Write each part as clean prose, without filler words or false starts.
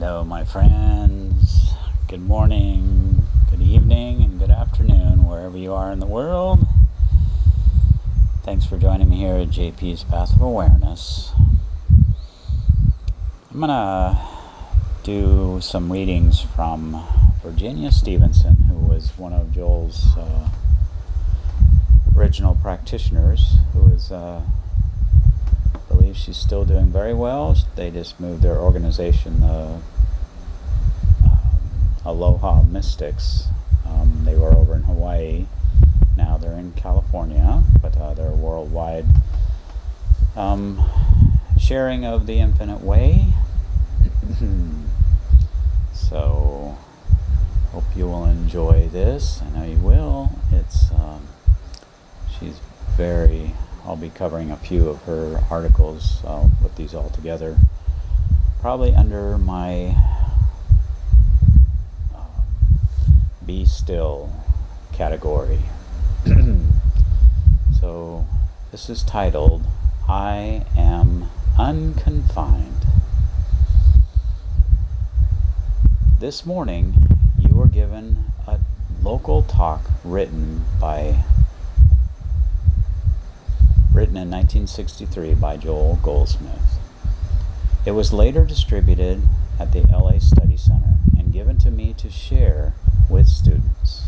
Hello, my friends. Good morning, good evening, and good afternoon, wherever you are in the world. Thanks for joining me here at JP's Path of Awareness. I'm going to do some readings from Virginia Stephenson, who was one of Joel's original practitioners, who is, I believe she's still doing very well. They just moved their organization, ALOHA Mystics. They were over in Hawaii. Now they're in California, but they're a worldwide sharing of the infinite way. So, hope you will enjoy this. I know you will. It's she's very. I'll be covering a few of her articles. I'll put these all together, probably under my Be Still category. So this is titled, I Am Unconfined. This morning you were given a local talk written in 1963 by Joel Goldsmith. It was later distributed at the LA Study Center and given to me to share with students.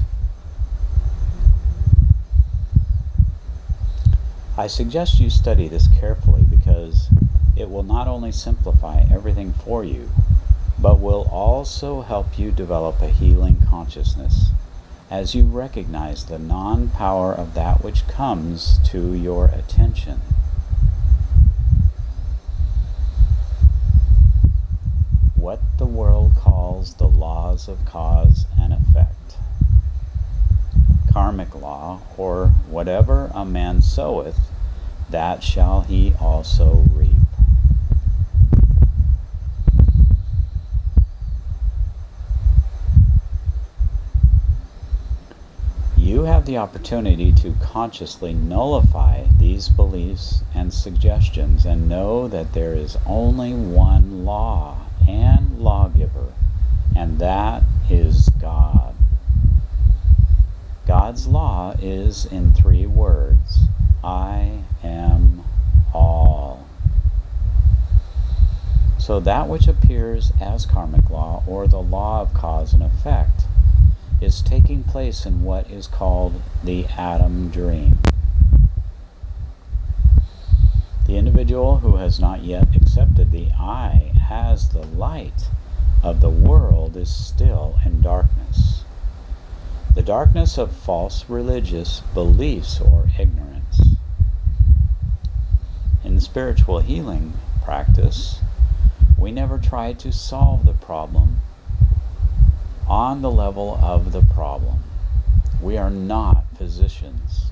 I suggest you study this carefully because it will not only simplify everything for you, but will also help you develop a healing consciousness as you recognize the non-power of that which comes to your attention. What the world calls the laws of cause and effect, karmic law, or whatever a man soweth, that shall he also reap. You have the opportunity to consciously nullify these beliefs and suggestions and know that there is only one law and lawgiver, and that is God. God's law is in 3 words: I am all. So that which appears as karmic law, or the law of cause and effect, is taking place in what is called the Adam dream. The individual who has not yet accepted the I as the light of the world is still in darkness. The darkness of false religious beliefs or ignorance. In spiritual healing practice, we never try to solve the problem on the level of the problem. We are not physicians,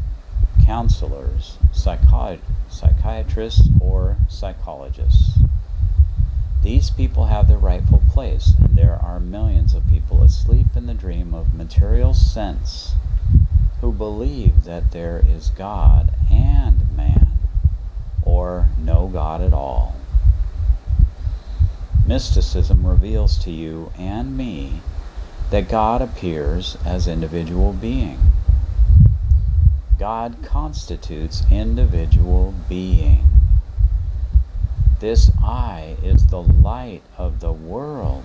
counselors, psychiatrists, or psychologists. These people have their rightful place, and there are millions of people asleep in the dream of material sense who believe that there is God and man, or no God at all. Mysticism reveals to you and me that God appears as individual being. God constitutes individual being. This I is the light of the world.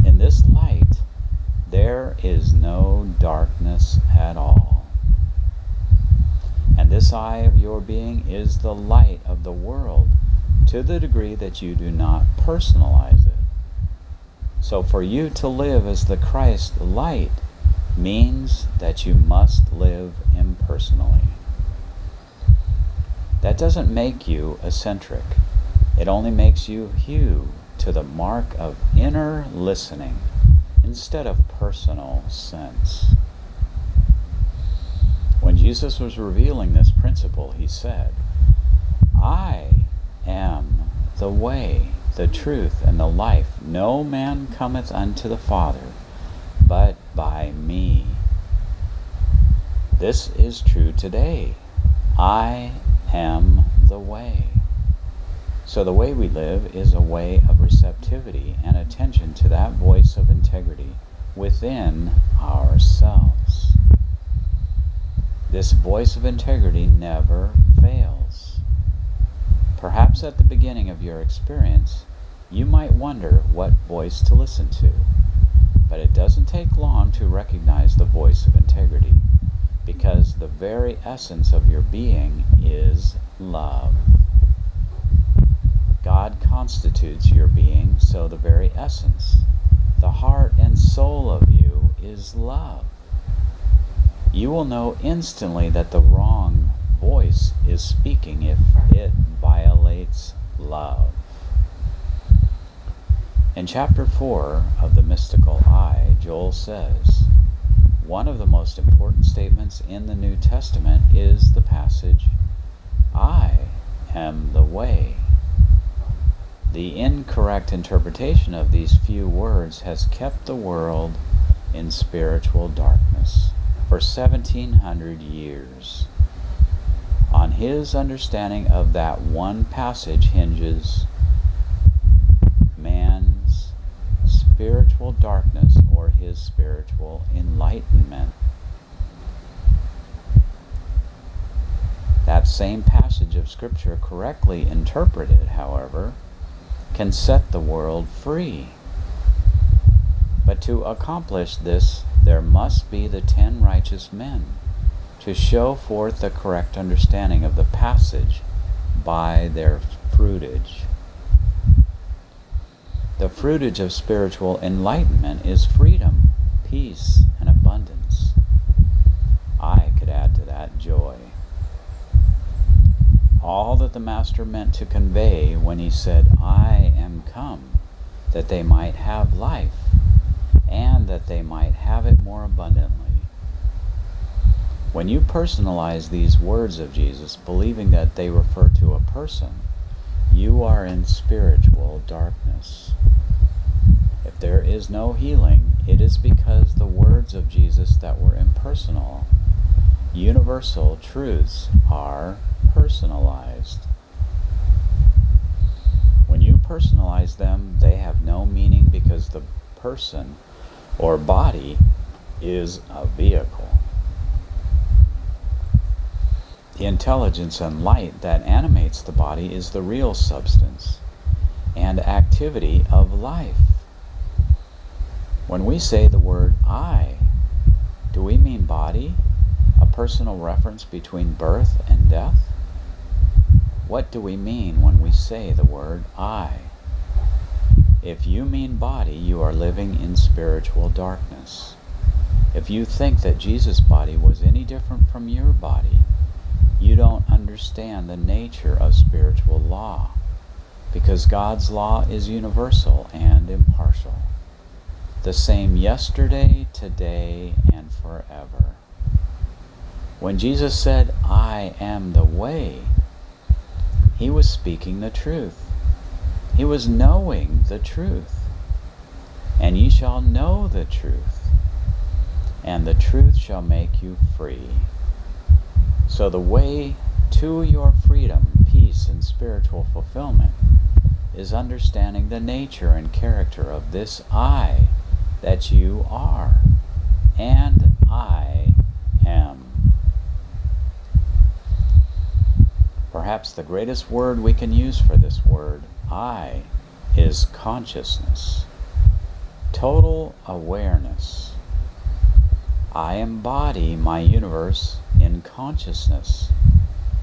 In this light, there is no darkness at all. And this I of your being is the light of the world to the degree that you do not personalize it. So for you to live as the Christ light means that you must live impersonally. That doesn't make you eccentric. It only makes you hew to the mark of inner listening instead of personal sense. When Jesus was revealing this principle, he said, I am the way, the truth, and the life. No man cometh unto the Father but by me. This is true today. I am the way. So the way we live is a way of receptivity and attention to that voice of integrity within ourselves. This voice of integrity never fails. Perhaps at the beginning of your experience, you might wonder what voice to listen to, but it doesn't take long to recognize the voice of integrity, because the very essence of your being is love. God constitutes your being, so the very essence, the heart and soul of you is love. You will know instantly that the wrong voice is speaking if it violates love. In chapter 4 of The Mystical I, Joel says, one of the most important statements in the New Testament is the passage, I am the way. The incorrect interpretation of these few words has kept the world in spiritual darkness for 1700 years. On his understanding of that one passage hinges man's spiritual darkness or his spiritual enlightenment. That same passage of Scripture, correctly interpreted, however, can set the world free. But to accomplish this, there must be the 10 righteous men to show forth the correct understanding of the passage by their fruitage. The fruitage of spiritual enlightenment is freedom, peace, and abundance. I could add to that joy. All that the Master meant to convey when he said, I am come, that they might have life, and that they might have it more abundantly. When you personalize these words of Jesus, believing that they refer to a person, you are in spiritual darkness. If there is no healing, it is because the words of Jesus that were impersonal, universal truths are personalized. When you personalize them, they have no meaning because the person or body is a vehicle. The intelligence and light that animates the body is the real substance and activity of life. When we say the word I, do we mean body, a personal reference between birth and death? What do we mean when we say the word I? If you mean body, you are living in spiritual darkness. If you think that Jesus' body was any different from your body, you don't understand the nature of spiritual law, because God's law is universal and impartial, the same yesterday, today, and forever. When Jesus said, I am the way, he was speaking the truth. He was knowing the truth. And ye shall know the truth, and the truth shall make you free. So the way to your freedom, peace, and spiritual fulfillment is understanding the nature and character of this I that you are, and I am. Perhaps the greatest word we can use for this word, I, is consciousness, total awareness. I embody my universe in consciousness,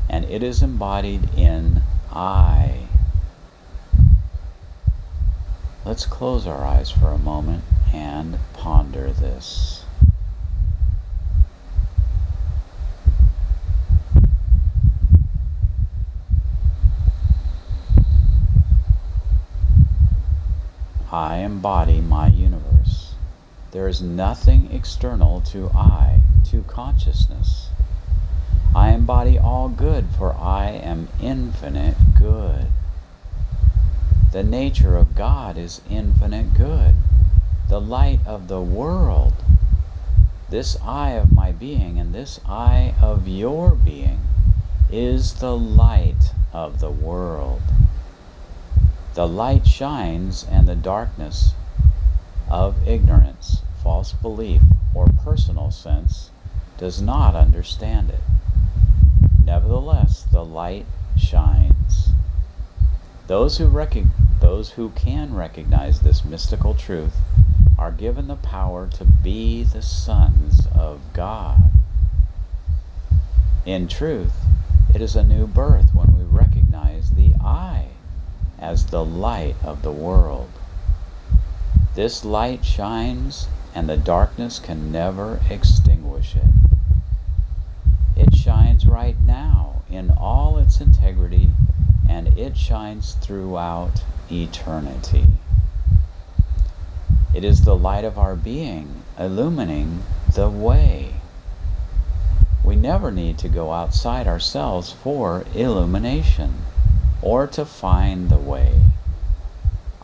and it is embodied in I. Let's close our eyes for a moment and ponder this. I embody my universe. There is nothing external to I, to consciousness. I embody all good, for I am infinite good. The nature of God is infinite good, the light of the world. This I of my being and this I of your being is the light of the world. The light shines, and the darkness of ignorance, false belief, or personal sense does not understand it. Nevertheless, the light shines. Those who can recognize this mystical truth are given the power to be the sons of God. In truth, it is a new birth when we recognize the I as the light of the world. This light shines, and the darkness can never extinguish it. It shines right now in all its integrity, and it shines throughout eternity. It is the light of our being illumining the way. We never need to go outside ourselves for illumination or to find the way.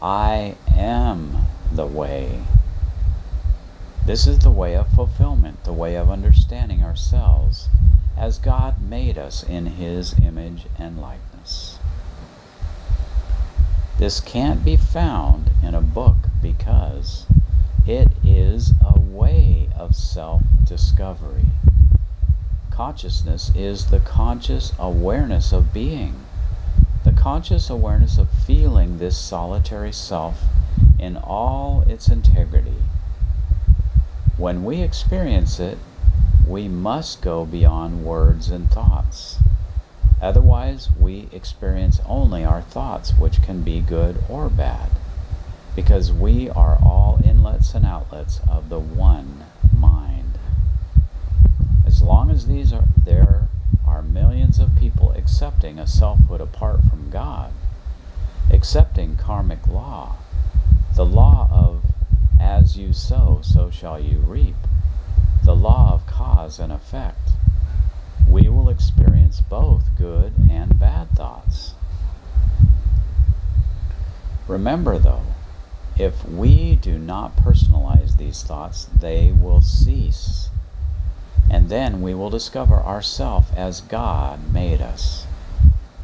I am the way. This is the way of fulfillment, the way of understanding ourselves as God made us in His image and likeness. This can't be found in a book because it is a way of self-discovery. Consciousness is the conscious awareness of being, the conscious awareness of feeling this solitary self in all its integrity. When we experience it, we must go beyond words and thoughts. Otherwise, we experience only our thoughts, which can be good or bad, because we are all inlets and outlets of the one mind. As long as there are millions of people accepting a selfhood apart from God, accepting karmic law, the law of as you sow, so shall you reap, the law of cause and effect, we will experience both good and bad thoughts. Remember though, if we do not personalize these thoughts, they will cease. And then we will discover ourselves as God made us,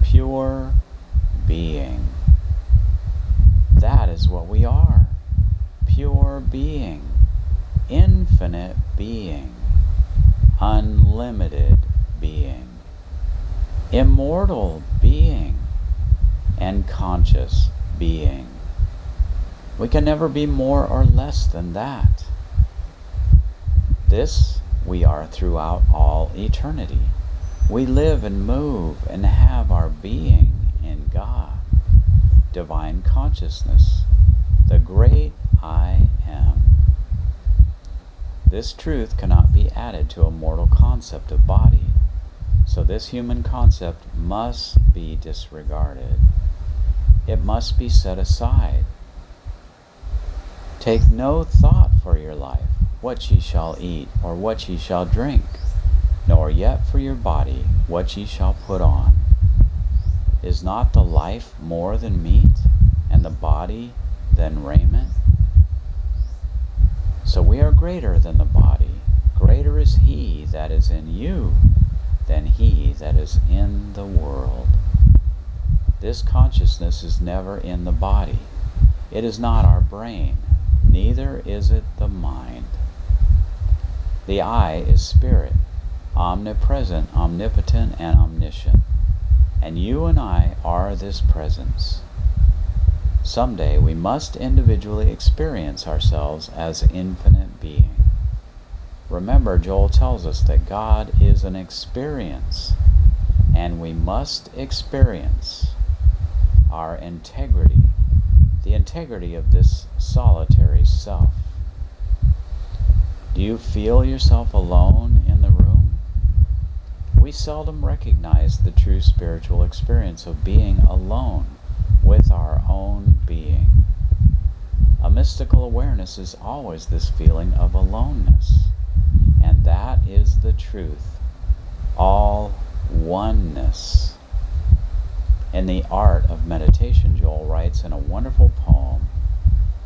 pure being. That is what we are, pure being, infinite being, unlimited being, immortal being, and conscious being. We can never be more or less than that. This we are throughout all eternity. We live and move and have our being in God, divine consciousness, the great I Am. This truth cannot be added to a mortal concept of body, so this human concept must be disregarded. It must be set aside. Take no thought for your life, what ye shall eat, or what ye shall drink, nor yet for your body, what ye shall put on. Is not the life more than meat, and the body than raiment? So we are greater than the body. Greater is He that is in you than he that is in the world. This consciousness is never in the body. It is not our brain, neither is it the mind. The I is spirit, omnipresent, omnipotent, and omniscient. And you and I are this presence. Someday we must individually experience ourselves as infinite being. Remember, Joel tells us that God is an experience, and we must experience our integrity, the integrity of this solitary self. Do you feel yourself alone in the room? We seldom recognize the true spiritual experience of being alone with our own being. A mystical awareness is always this feeling of aloneness, and that is the truth, all oneness. In the art of meditation, Joel writes in a wonderful poem,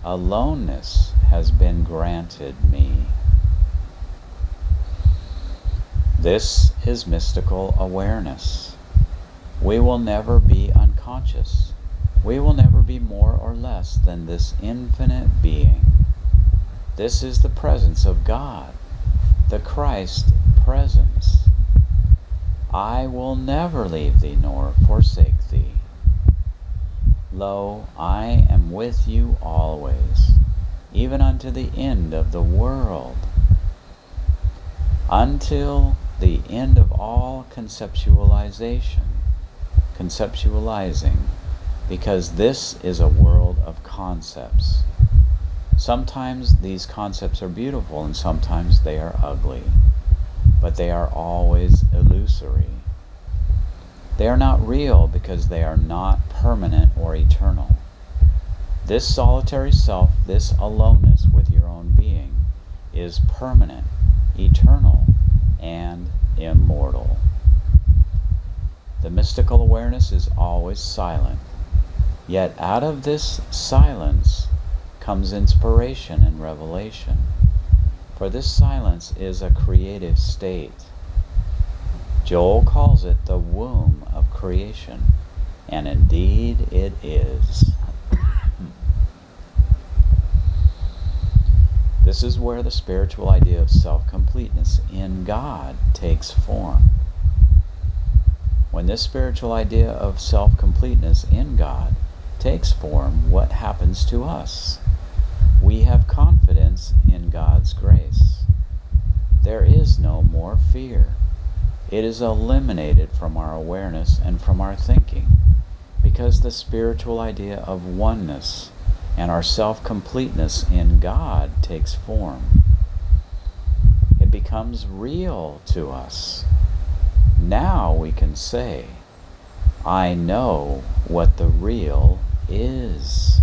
"Aloneness has been granted me." This is mystical awareness. We will never be unconscious. We will never be more or less than this infinite being. This is the presence of God, the Christ presence. I will never leave thee nor forsake thee. Lo, I am with you always, even unto the end of the world, until the end of all conceptualizing, because this is a world of concepts. Sometimes these concepts are beautiful and sometimes they are ugly, but they are always illusory. They are not real because they are not permanent or eternal. This solitary self, this aloneness with your own being, is permanent, eternal, and immortal. The mystical awareness is always silent, yet out of this silence comes inspiration and revelation, for this silence is a creative state. Joel calls it the womb of creation, and indeed it is. This is where the spiritual idea of self-completeness in God takes form. When this spiritual idea of self-completeness in God takes form, what happens to us? We have confidence in God's grace. There is no more fear. It is eliminated from our awareness and from our thinking, because the spiritual idea of oneness and our self-completeness in God takes form. It becomes real to us. Now we can say, I know what the real is.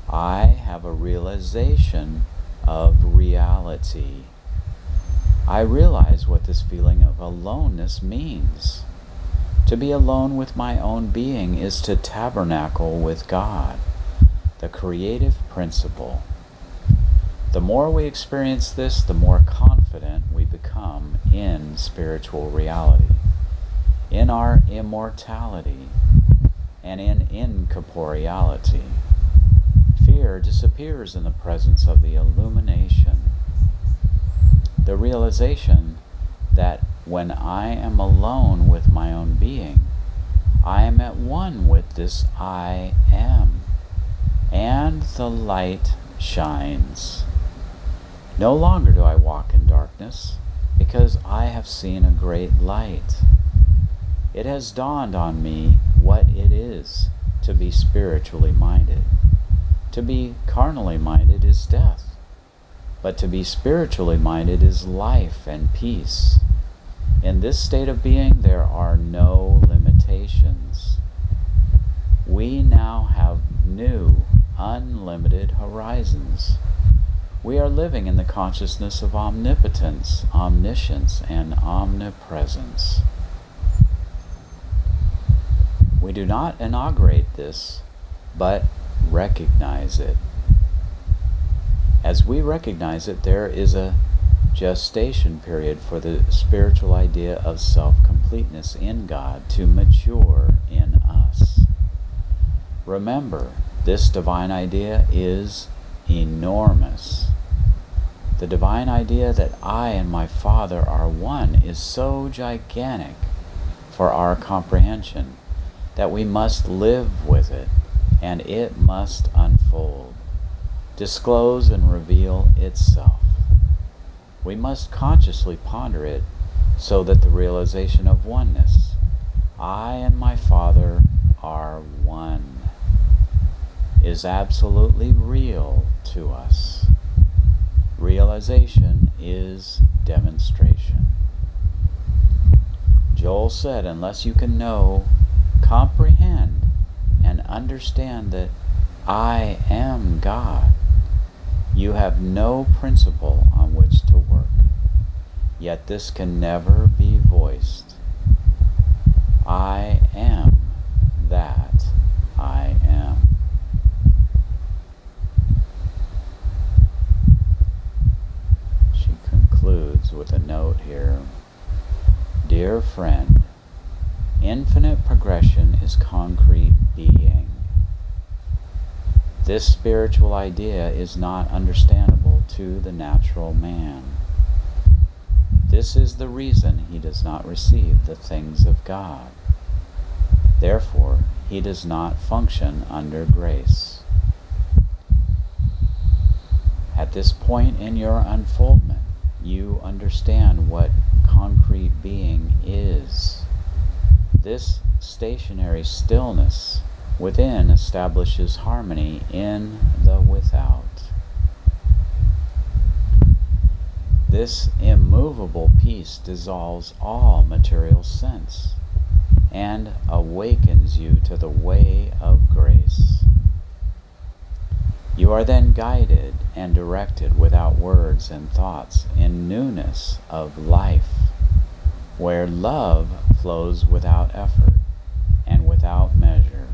I have a realization of reality. I realize what this feeling of aloneness means. To be alone with my own being is to tabernacle with God, the creative principle. The more we experience this, the more confident we become in spiritual reality, in our immortality, and in incorporeality. Fear disappears in the presence of the illumination. The realization that when I am alone with my own being, I am at one with this I am, and the light shines. No longer do I walk in darkness, because I have seen a great light. It has dawned on me what it is to be spiritually minded. To be carnally minded is death, but to be spiritually minded is life and peace. In this state of being, there are no limitations. We now have new, unlimited horizons. We are living in the consciousness of omnipotence, omniscience, and omnipresence. We do not inaugurate this, but recognize it. As we recognize it, there is a gestation period for the spiritual idea of self-completeness in God to mature in us. Remember, this divine idea is enormous. The divine idea that I and my Father are one is so gigantic for our comprehension that we must live with it, and it must unfold, disclose and reveal itself. We must consciously ponder it so that the realization of oneness, I and my Father are one, is absolutely real to us. Realization is demonstration. Joel said, unless you can know, comprehend, and understand that I am God, you have no principle on which to work. Yet this can never be voiced. I am that I am. She concludes with a note here. Dear friend, infinite progression is concrete being. This spiritual idea is not understandable to the natural man. This is the reason he does not receive the things of God. Therefore, he does not function under grace. At this point in your unfoldment, you understand what concrete being is. This stationary stillness within establishes harmony in the without. This immovable peace dissolves all material sense and awakens you to the way of grace. You are then guided and directed without words and thoughts in newness of life, where love flows without effort and without measure.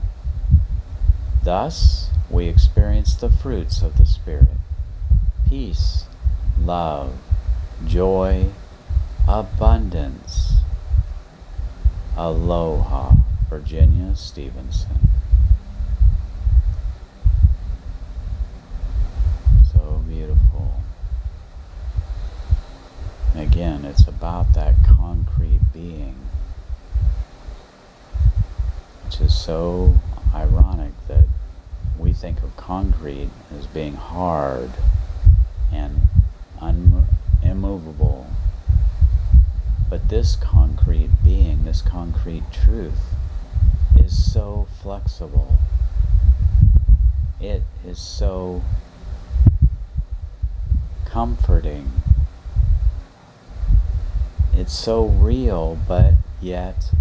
Thus, we experience the fruits of the Spirit: peace, love, joy, abundance. Aloha, Virginia Stephenson. So beautiful. Again, it's about that concrete being, which is so ironic that we think of concrete as being hard and immovable. But this concrete being, this concrete truth, is so flexible. It is so comforting. It's so real, but yet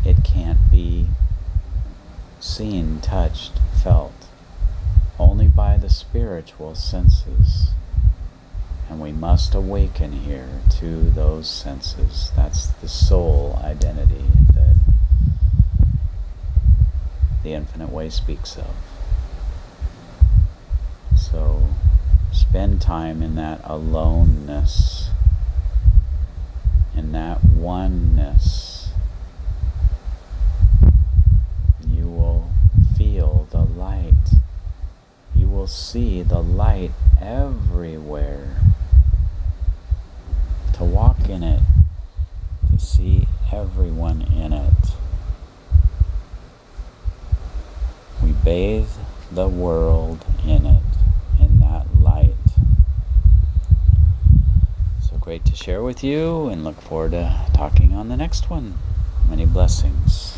it can't be seen, touched, felt, only by the spiritual senses. And we must awaken here to those senses. That's the soul identity that the Infinite Way speaks of. So spend time in that aloneness, in that oneness. You will feel the light. You will see the light everywhere. To walk in it, to see everyone in it. We bathe the world in it, in that light. So great to share with you, and look forward to talking on the next one. Many blessings.